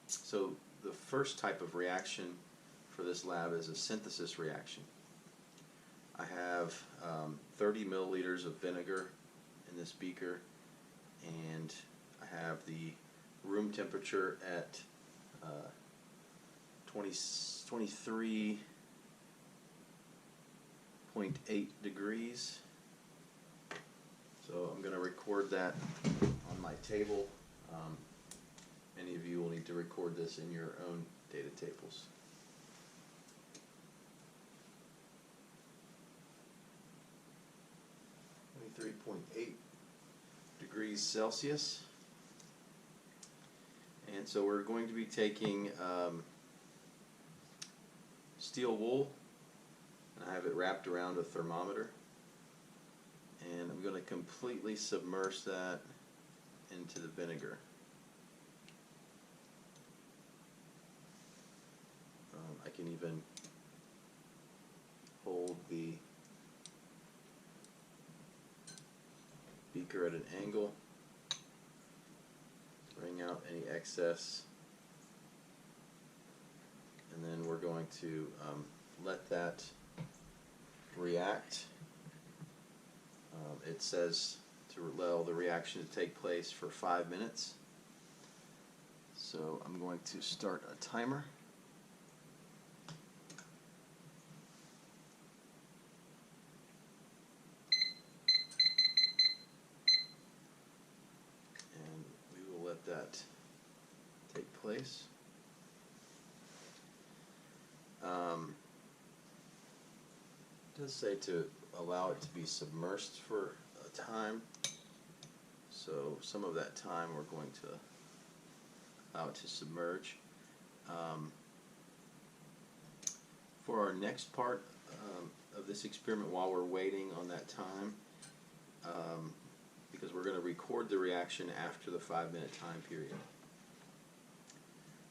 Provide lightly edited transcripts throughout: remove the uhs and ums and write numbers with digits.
So the first type of reaction for this lab is a synthesis reaction. I have 30 milliliters of vinegar in this beaker, and I have the room temperature at 23.8 degrees. So I'm going to record that on my table. Many of you will need to record this in your own data tables. .8 degrees Celsius. And so we're going to be taking steel wool, and I have it wrapped around a thermometer, and I'm going to completely submerge that into the vinegar. I can even hold the beaker at an angle, wring out any excess, and then we're going to let that react. It says to allow the reaction to take place for 5 minutes. So I'm going to start a timer. And we will let that take place. It does say to allow it to be submersed for a time, so some of that time we're going to allow it to submerge. For our next part of this experiment, while we're waiting on that time, because we're going to record the reaction after the 5-minute time period,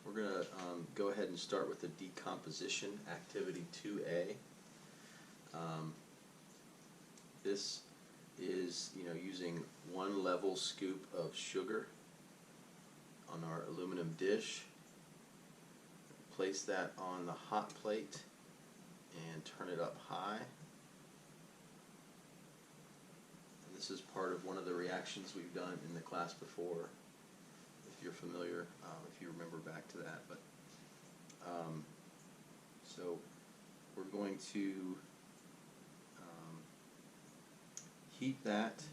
we're going to go ahead and start with the decomposition activity 2A. This is, using 1 level scoop of sugar on our aluminum dish. Place that on the hot plate and turn it up high. And this is part of one of the reactions we've done in the class before, if you're familiar, if you remember back to that. But so we're going to heat that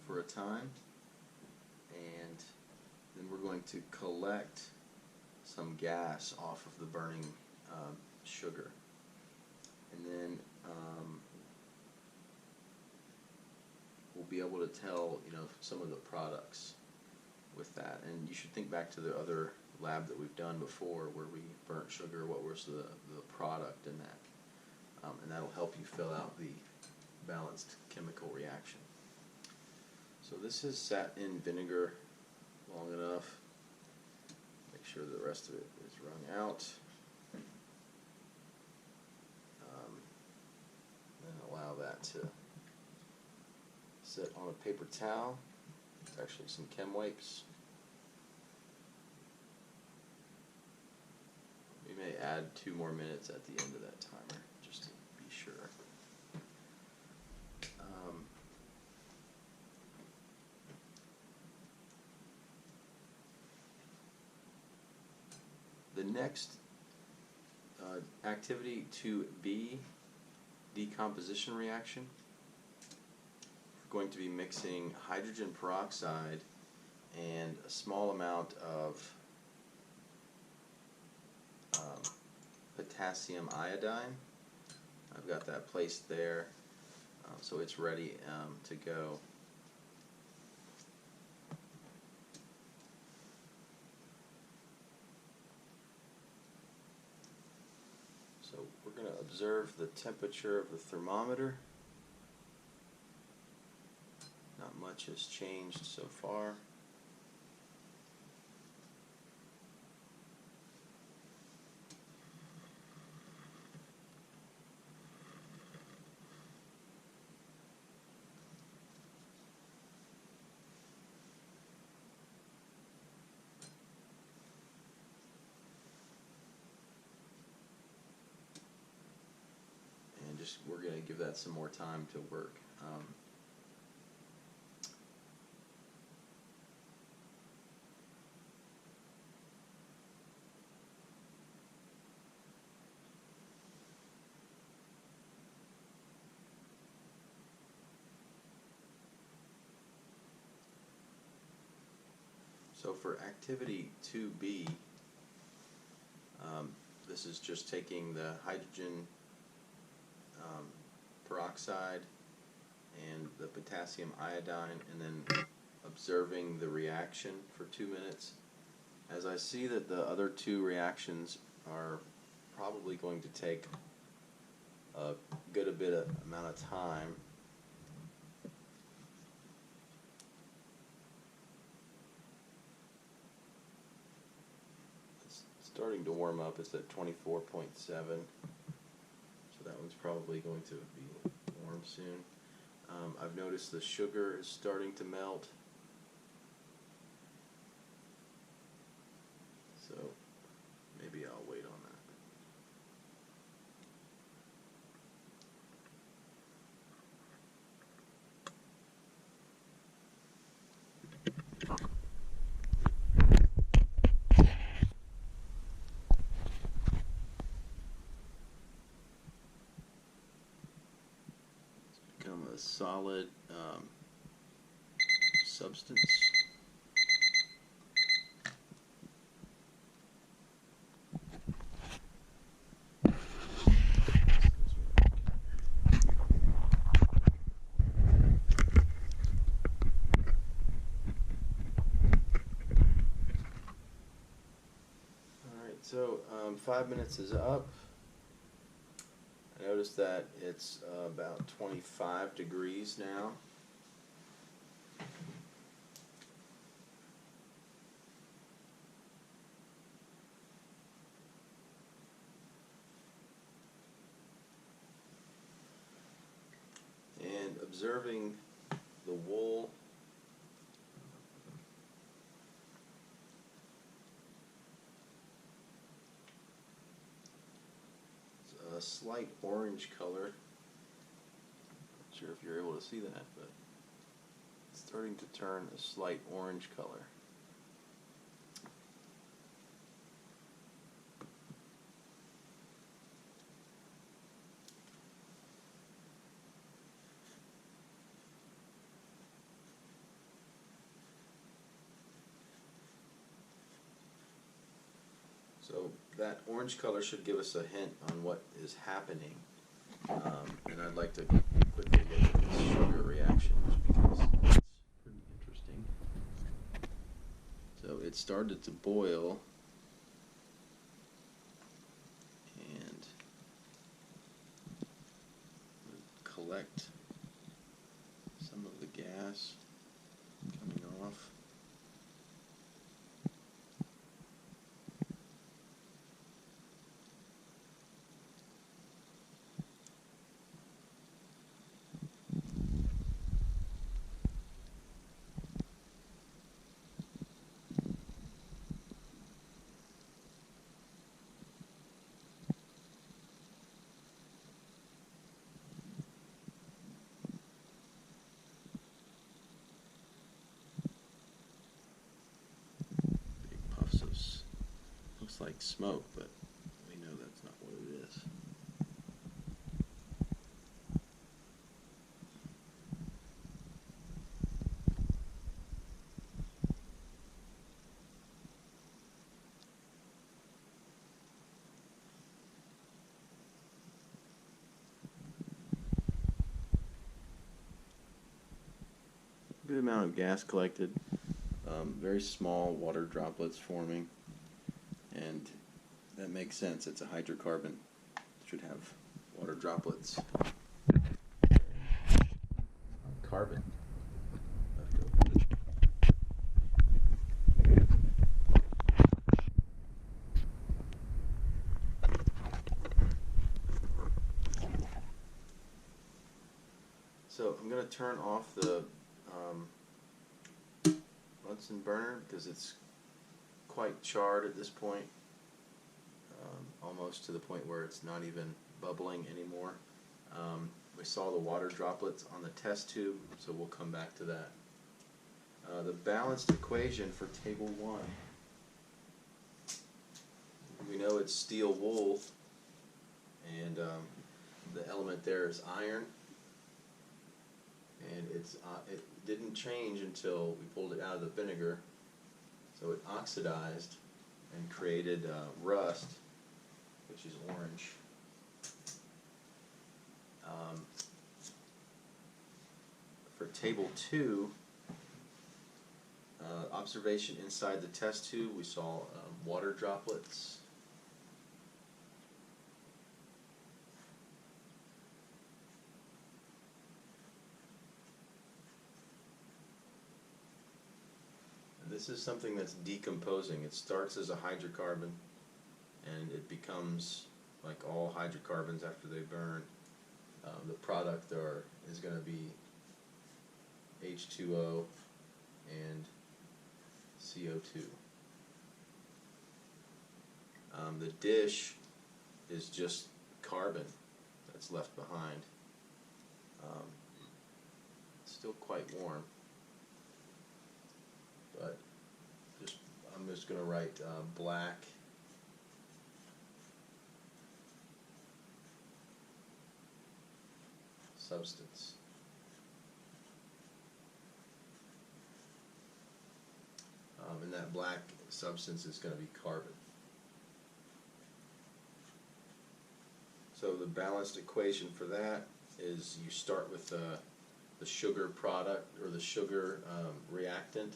for a time, and then we're going to collect some gas off of the burning sugar, and then we'll be able to tell some of the products with that. And you should think back to the other lab that we've done before where we burnt sugar. What was the product in that? And that'll help you fill out the balanced chemical reaction. So this is sat in vinegar long enough. Make sure the rest of it is wrung out. Then allow that to sit on a paper towel. It's actually some chem wipes. We may add 2 more minutes at the end of that timer, just to be sure. The next activity 2B, decomposition reaction. We're going to be mixing hydrogen peroxide and a small amount of potassium iodine. I've got that placed there, so it's ready to go. So we're going to observe the temperature of the thermometer. Not much has changed so far. we're going to give that some more time to work. So for activity 2B, this is just taking the hydrogen peroxide and the potassium iodine and then observing the reaction for 2 minutes. As I see that the other two reactions are probably going to take a good amount of time, it's starting to warm up. It's at 24.7, so that one's probably going to be warm soon. I've noticed the sugar is starting to melt, so maybe I'll wait on that. Become a solid substance. Alright, so 5 minutes is up. I noticed that it's about 25 degrees now. And observing the wool, it's a slight orange color. Not sure if you're able to see that, but it's starting to turn a slight orange color. So that orange color should give us a hint on what is happening. And I'd like to quickly look at this sugar reaction just because it's pretty interesting. So it started to boil and collect some of the gas coming off. Looks like smoke, but we know that's not what it is. Good amount of gas collected, very small water droplets forming. And that makes sense. It's a hydrocarbon. It should have water droplets. Carbon left over. So I'm going to turn off the Bunsen burner because it's quite charred at this point, almost to the point where it's not even bubbling anymore. We saw the water droplets on the test tube, so we'll come back to that. The balanced equation for table 1. We know it's steel wool, and the element there is iron, and it didn't change until we pulled it out of the vinegar, so it oxidized and created rust, which is orange. For table 2, observation inside the test tube, we saw water droplets. And this is something that's decomposing. It starts as a hydrocarbon, and it becomes like all hydrocarbons after they burn. The product is going to be H2O and CO2. The dish is just carbon that's left behind. It's still quite warm, but I'm just going to write black substance. And that black substance is going to be carbon. So the balanced equation for that is you start with the sugar product, or the sugar reactant.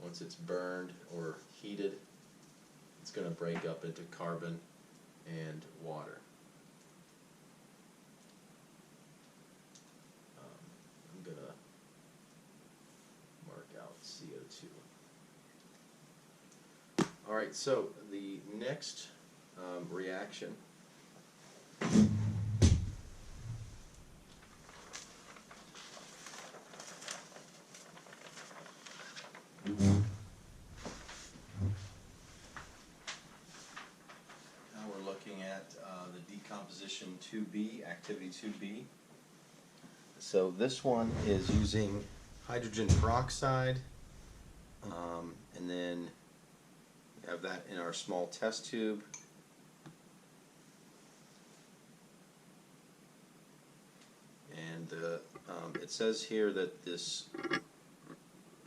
Once it's burned or heated, it's going to break up into carbon and water. I'm going to mark out CO2. Alright, so the next reaction now we're looking at the decomposition 2B, activity 2B. So this one is using hydrogen peroxide, and then we have that in our small test tube. And it says here that this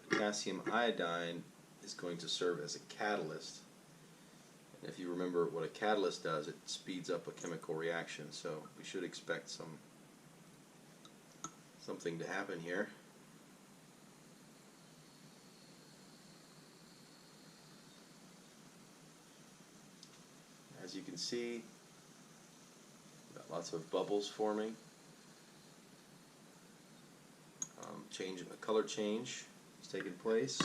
potassium iodine is going to serve as a catalyst. And if you remember what a catalyst does, it speeds up a chemical reaction, so we should expect something to happen here. As you can see, we've got lots of bubbles forming. A color change is taking place.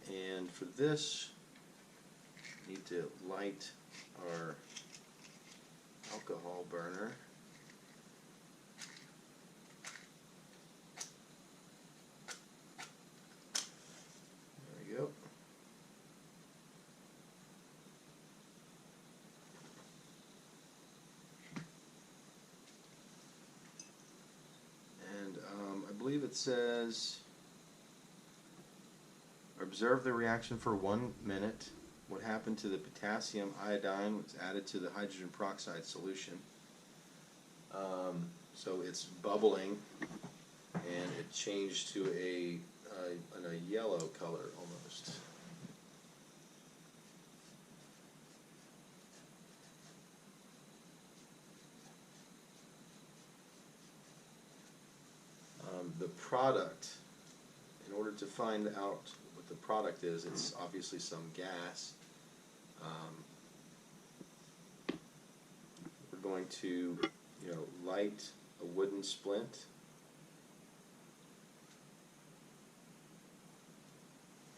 And for this, we need to light our alcohol burner. There we go. I believe it says, observe the reaction for 1 minute. What happened to the potassium iodine was added to the hydrogen peroxide solution. So it's bubbling, and it changed to a yellow color almost. The product, in order to find out what the product is, it's obviously some gas. We're going to, light a wooden splint.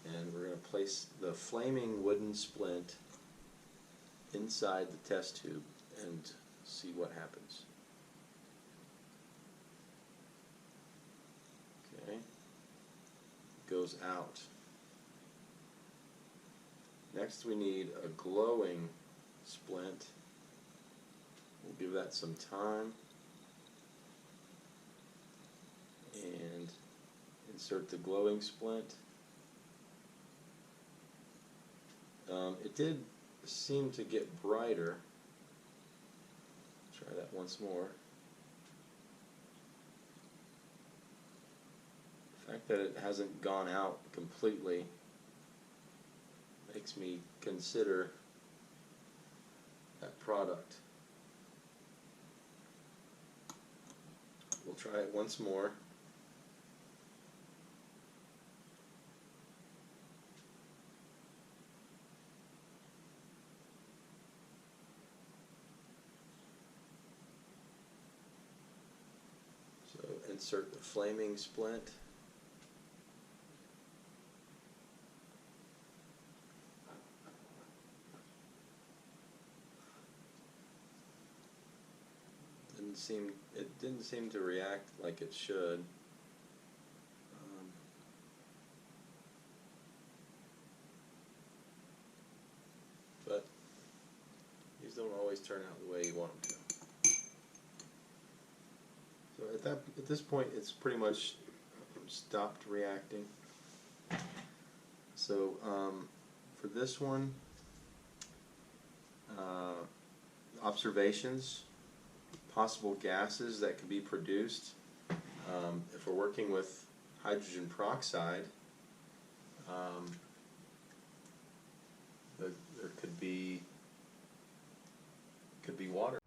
And we're going to place the flaming wooden splint inside the test tube and see what happens. Goes out. Next we need a glowing splint. We'll give that some time. And insert the glowing splint. It did seem to get brighter. Try that once more. The fact that it hasn't gone out completely makes me consider that product. We'll try it once more. So insert the flaming splint. It didn't seem to react like it should. But these don't always turn out the way you want them to. So at this point, it's pretty much stopped reacting. So for this one, observations. Possible gases that could be produced. If we're working with hydrogen peroxide, there could be water.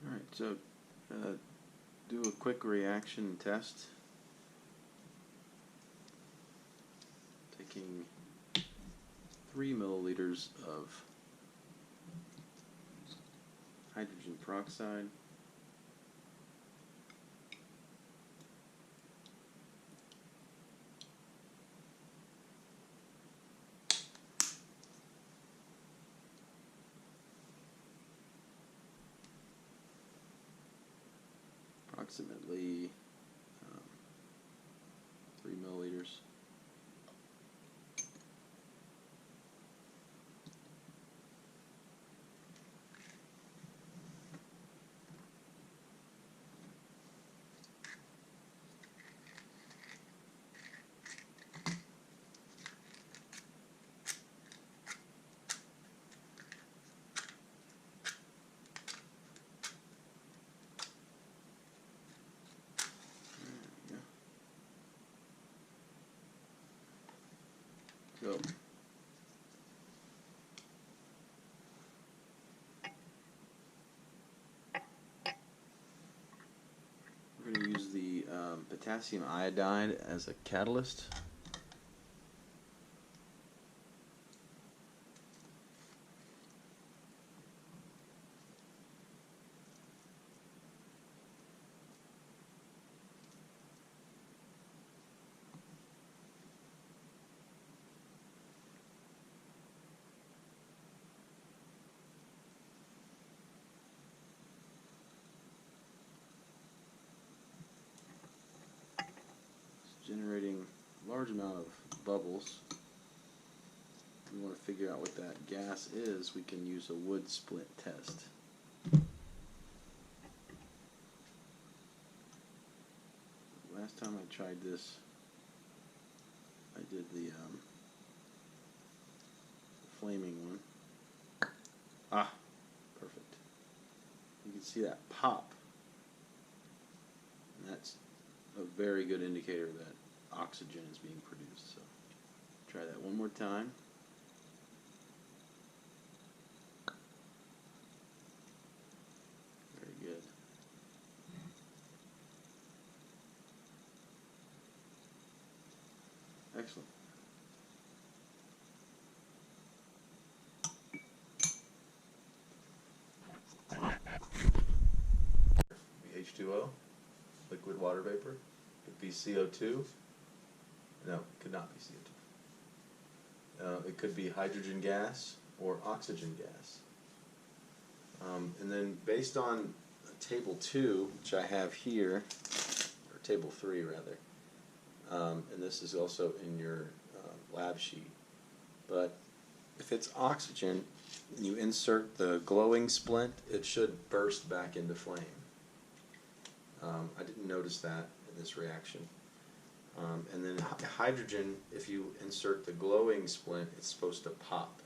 All right, so do a quick reaction test. Taking 3 milliliters of hydrogen peroxide, approximately 3 milliliters. So we're going to use the potassium iodide as a catalyst. Generating a large amount of bubbles. If we want to figure out what that gas is, we can use a wood split test. Last time I tried this, I did the flaming one. Ah, perfect. You can see that pop. And that's a very good indicator that oxygen is being produced. So try that one more time. Very good. Excellent. H2O, liquid water vapor. Could be CO2. No, it could not be CO2. It could be hydrogen gas or oxygen gas. And then based on table 2, which I have here, or table 3 rather, and this is also in your lab sheet, but if it's oxygen and you insert the glowing splint, it should burst back into flame. I didn't notice that in this reaction. And then hydrogen, if you insert the glowing splint, it's supposed to pop.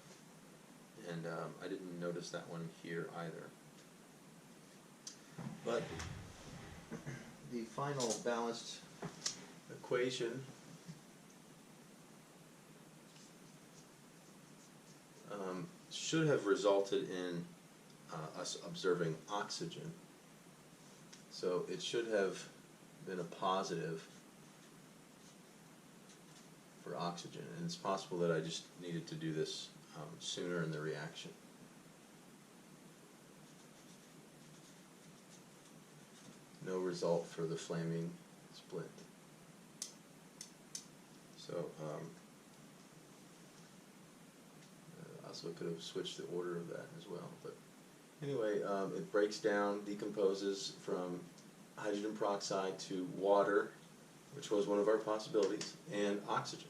And I didn't notice that one here either. But the final balanced equation should have resulted in us observing oxygen. So it should have been a positive for oxygen, and it's possible that I just needed to do this sooner in the reaction. No result for the flaming splint. So I also could have switched the order of that as well. But anyway, it breaks down, decomposes from hydrogen peroxide to water, which was one of our possibilities, and oxygen.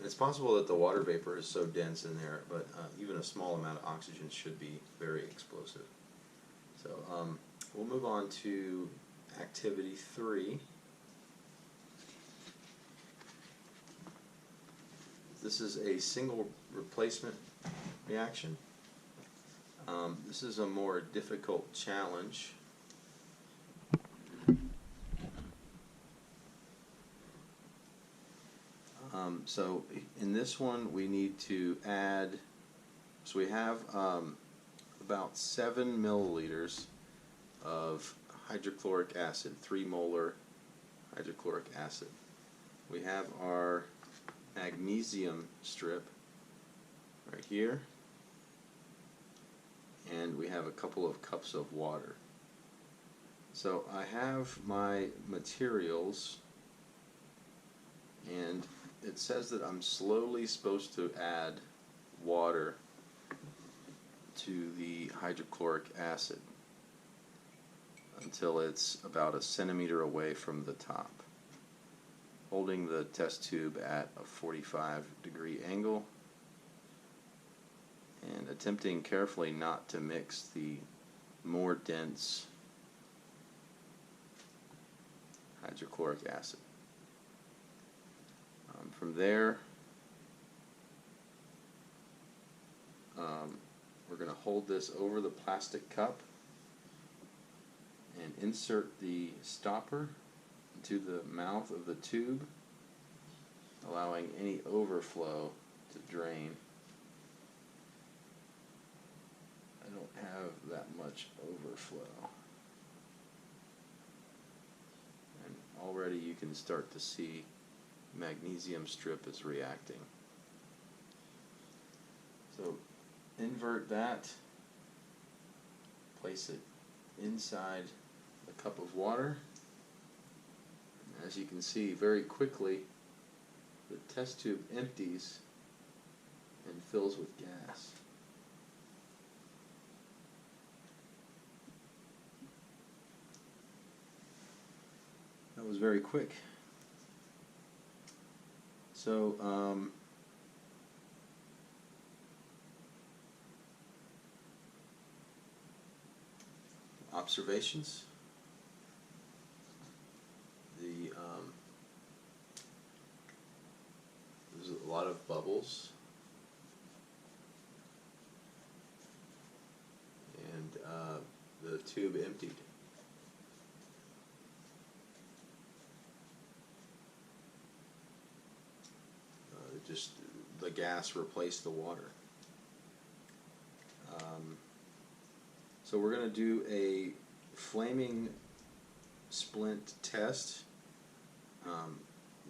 It's possible that the water vapor is so dense in there, but even a small amount of oxygen should be very explosive. So we'll move on to activity 3. This is a single replacement reaction. This is a more difficult challenge. So in this one we need to add, so we have about 7 milliliters of hydrochloric acid, 3 molar hydrochloric acid. We have our magnesium strip right here, and we have a couple of cups of water. So I have my materials, and it says that I'm slowly supposed to add water to the hydrochloric acid until it's about a centimeter away from the top, holding the test tube at a 45-degree angle and attempting carefully not to mix the more dense hydrochloric acid. From there, we're going to hold this over the plastic cup and insert the stopper into the mouth of the tube, allowing any overflow to drain. I don't have that much overflow. And already you can start to see magnesium strip is reacting. So invert that, place it inside the cup of water. And as you can see, very quickly the test tube empties and fills with gas. That was very quick. So observations. There's a lot of bubbles, and the tube emptied. Just the gas replaced the water. So we're going to do a flaming splint test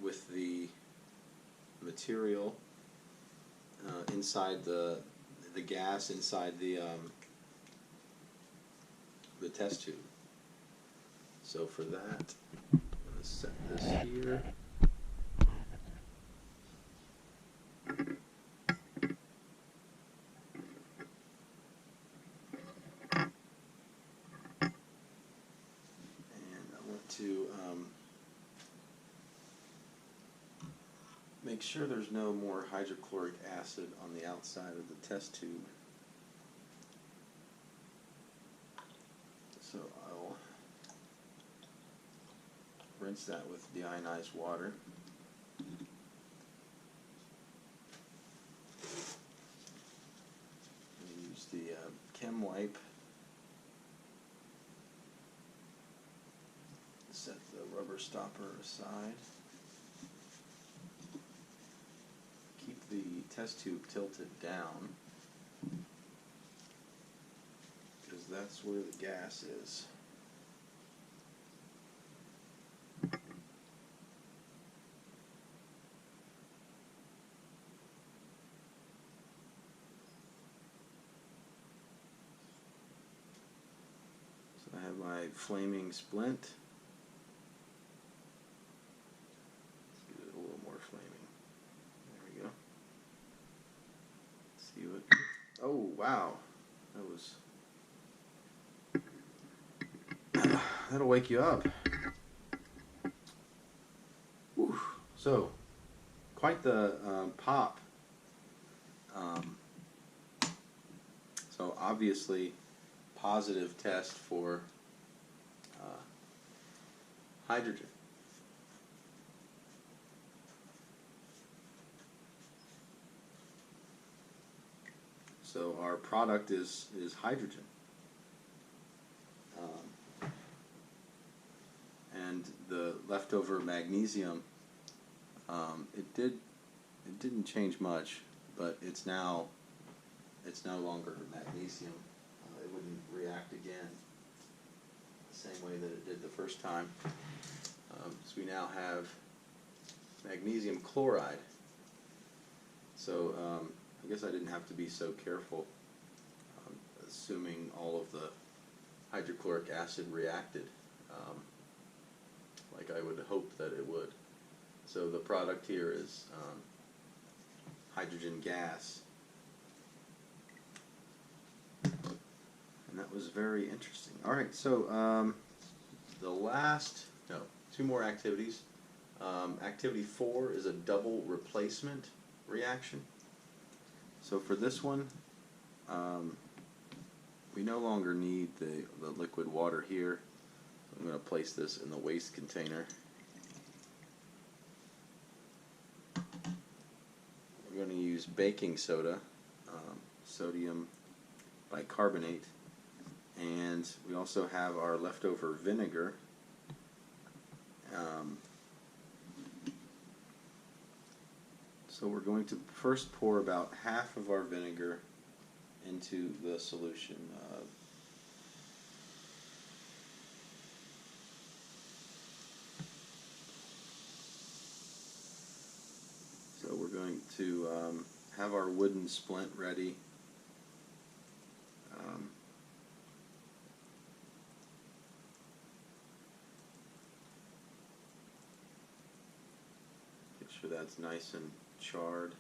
with the material inside the gas inside the test tube. So for that, I'm going to set this here. To make sure there's no more hydrochloric acid on the outside of the test tube. So I'll rinse that with deionized water. And use the chem wipe. Set the rubber stopper aside. Keep the test tube tilted down, because that's where the gas is. So I have my flaming splint. Oh wow, that was that'll wake you up. Whew. So quite the pop. So obviously positive test for hydrogen. So our product is hydrogen, and the leftover magnesium. It didn't change much, but it's no longer magnesium. It wouldn't react again the same way that it did the first time. So we now have magnesium chloride. So I guess I didn't have to be so careful, assuming all of the hydrochloric acid reacted like I would hope that it would. So the product here is hydrogen gas. And that was very interesting. Alright, so two more activities. Activity 4 is a double replacement reaction. So for this one, we no longer need the liquid water here. So I'm going to place this in the waste container. We're going to use baking soda, sodium bicarbonate, and we also have our leftover vinegar. So we're going to first pour about half of our vinegar into the solution. So we're going to have our wooden splint ready. Make sure that's nice and charred.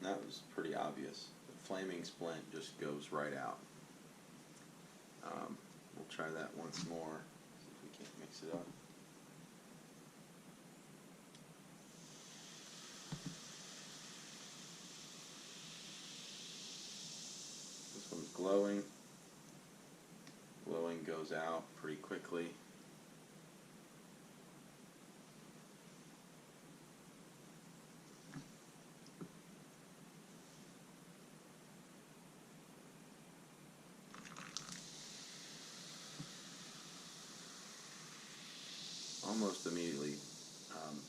That was pretty obvious. The flaming splint just goes right out. We'll try that once more, see if we can't mix it up. This one's glowing. Glowing goes out pretty quickly. Almost immediately,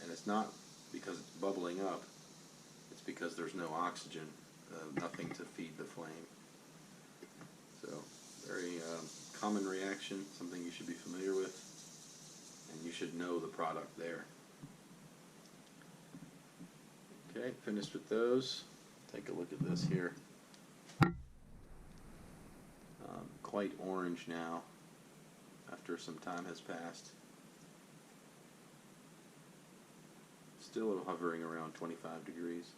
and it's not because it's bubbling up, it's because there's no oxygen, nothing to feed the flame. So, very common reaction, something you should be familiar with, and you should know the product there. Okay, finished with those. Take a look at this here. Quite orange now, after some time has passed. Still hovering around 25 degrees.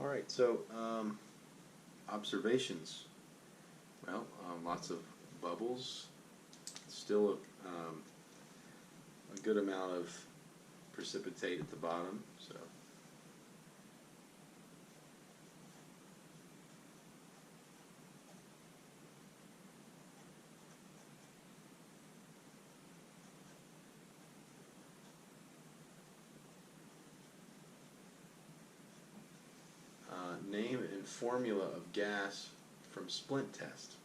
Alright, so observations. Well, lots of bubbles. Still a good amount of precipitate at the bottom. So. Name and formula of gas from splint test.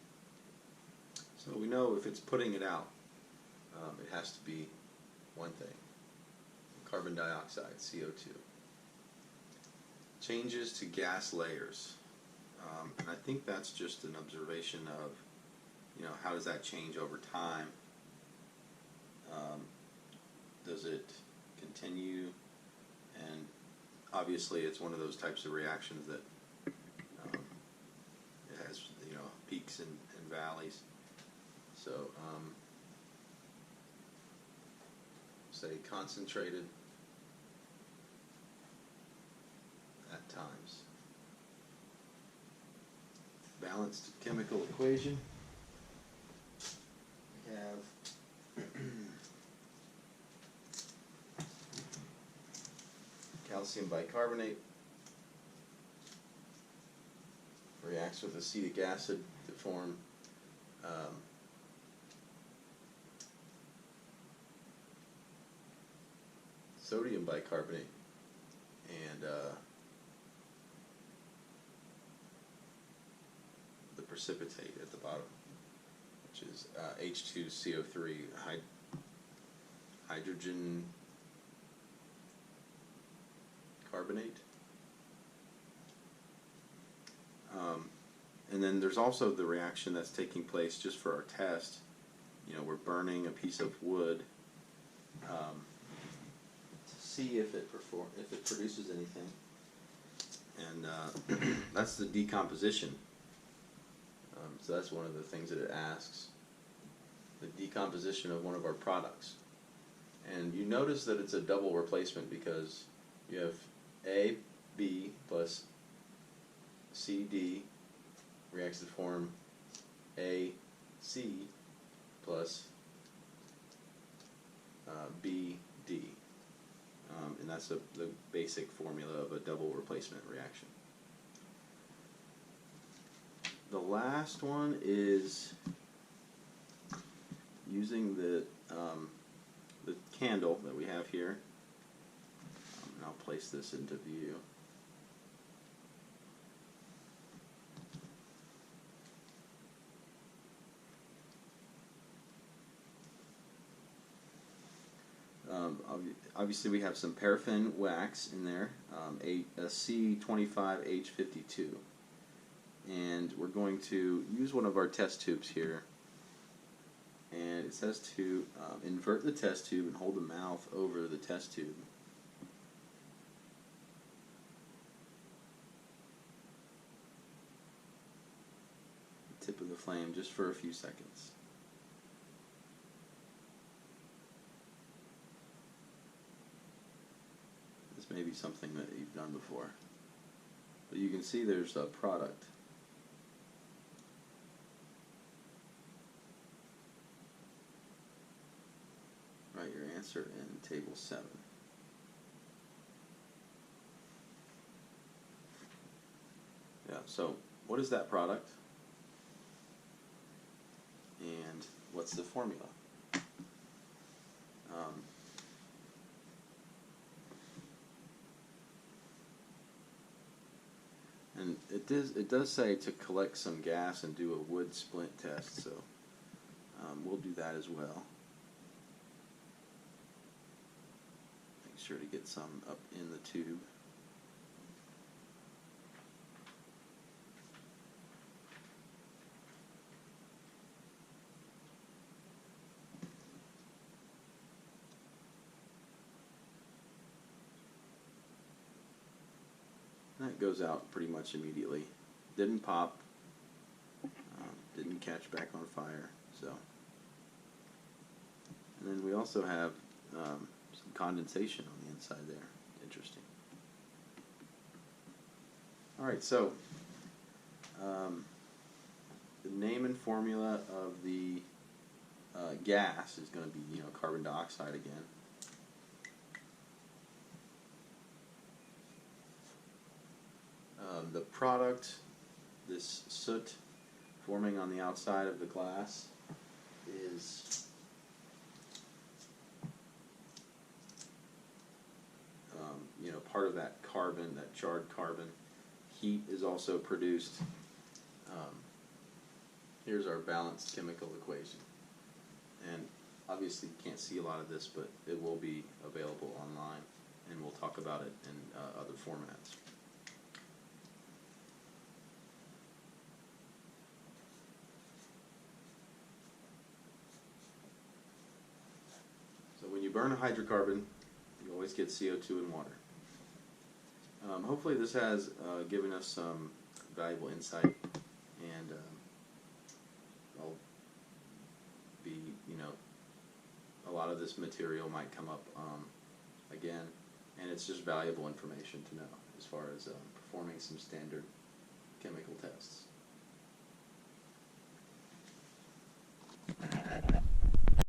So we know if it's putting it out, it has to be one thing: carbon dioxide, CO2. Changes to gas layers, and I think that's just an observation of, how does that change over time? Does it continue? And obviously, it's one of those types of reactions that it has, peaks and valleys. So, say concentrated at times. Balanced chemical equation. We have calcium bicarbonate reacts with acetic acid to form sodium bicarbonate, and the precipitate at the bottom, which is H2CO3, hydrogen carbonate. And then there's also the reaction that's taking place just for our test. We're burning a piece of wood to see if it produces anything, and that's the decomposition. So that's one of the things that it asks: the decomposition of one of our products. And you notice that it's a double replacement because you have A, B plus C, D reacts to form A, C plus B, D. And that's the basic formula of a double replacement reaction. The last one is using the candle that we have here. And I'll place this into view. Obviously we have some paraffin wax in there, a C25H52. And we're going to use one of our test tubes here. And it says to invert the test tube and hold the mouth over the test tube. The tip of the flame just for a few seconds. This may be something that you've done before. But you can see there's a product. Write your answer in table 7. Yeah, so what is that product? And what's the formula? And it does say to collect some gas and do a wood splint test, so we'll do that as well. Make sure to get some up in the tube. That goes out pretty much immediately. Didn't pop, didn't catch back on fire. So, and then we also have some condensation on the inside there. Interesting. All right, so The name and formula of the gas is going to be, carbon dioxide again. The product, this soot forming on the outside of the glass, is part of that carbon, that charred carbon. Heat is also produced. Here's our balanced chemical equation. And obviously you can't see a lot of this, but it will be available online, and we'll talk about it in other formats. So when you burn a hydrocarbon, you always get CO2 and water. Hopefully this has given us some valuable insight, and I'll be, a lot of this material might come up again, and it's just valuable information to know as far as performing some standard chemical tests.